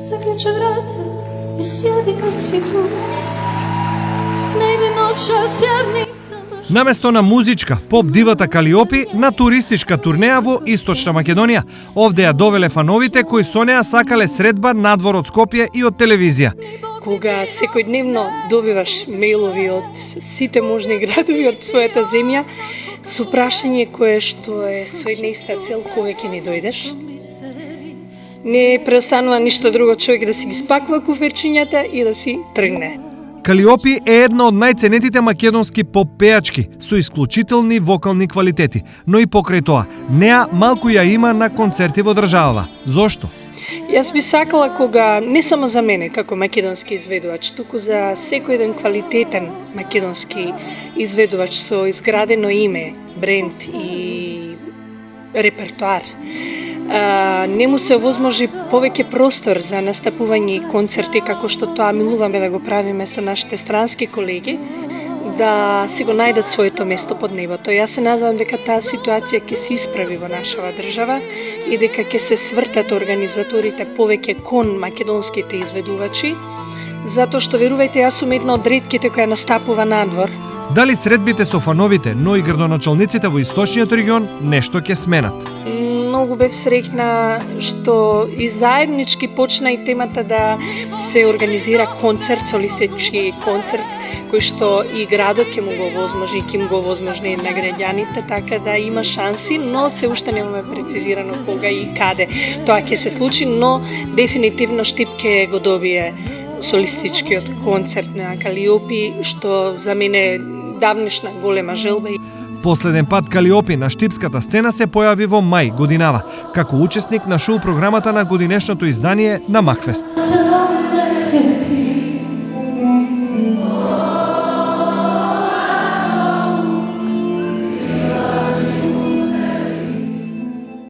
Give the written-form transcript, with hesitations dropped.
Zaključa vrata i sjedi kad si tu. Ne ide noćas jer nisam baš... Наместо на музичка, поп дивата Калиопи на туристичка турнеја во Источна Македонија. Овде ја довеле фановите кои со неа сакале средба надвор од Скопје и од телевизија. Кога секојдневно добиваш мејлови од сите можни градови од својата земја, со прашање кое што е со една иста цел, кога ќе ни дојдеш, не преостанува ништо друго човек да си ги спакува куферчињата и да си тргне. Калиопи е една од најценетите македонски поп пејачки со исклучителни вокални квалитети, но и покрај тоа, неа малку ја има на концерти во државава. Зошто? Јас би сакала кога, не само за мене како македонски изведувач, туку за секој еден квалитетен македонски изведувач со изградено име, бренд и репертуар, не му се овозможи повеќе простор за настапување и концерти, како што тоа милуваме да го правиме со нашите странски колеги, да си го најдат своето место под небото. Јас се надевам дека таа ситуација ќе се исправи во нашава држава и дека ќе се свртат организаторите повеќе кон македонските изведувачи, затоа што, верувајте, јас сум една од ретките која настапува надвор. Дали средбите со фановите, но и градоначалниците во Источниот регион нешто ќе сменат? Многу бев среќна што и заеднички почна и темата да се организира концерт, солистички концерт, кој што и градот ќе му го овозможи, ќе му го овозможи на граѓаните, така да има шанси, но се уште немаме прецизирано кога и каде тоа ќе се случи, но дефинитивно Штип ќе го добие солистичкиот концерт на Калиопи, што за мене е давнишна голема желба. Последен пат Калиопи на штипската сцена се појави во мај годинава, како учесник на шоу програмата на годинешното издание на Макфест.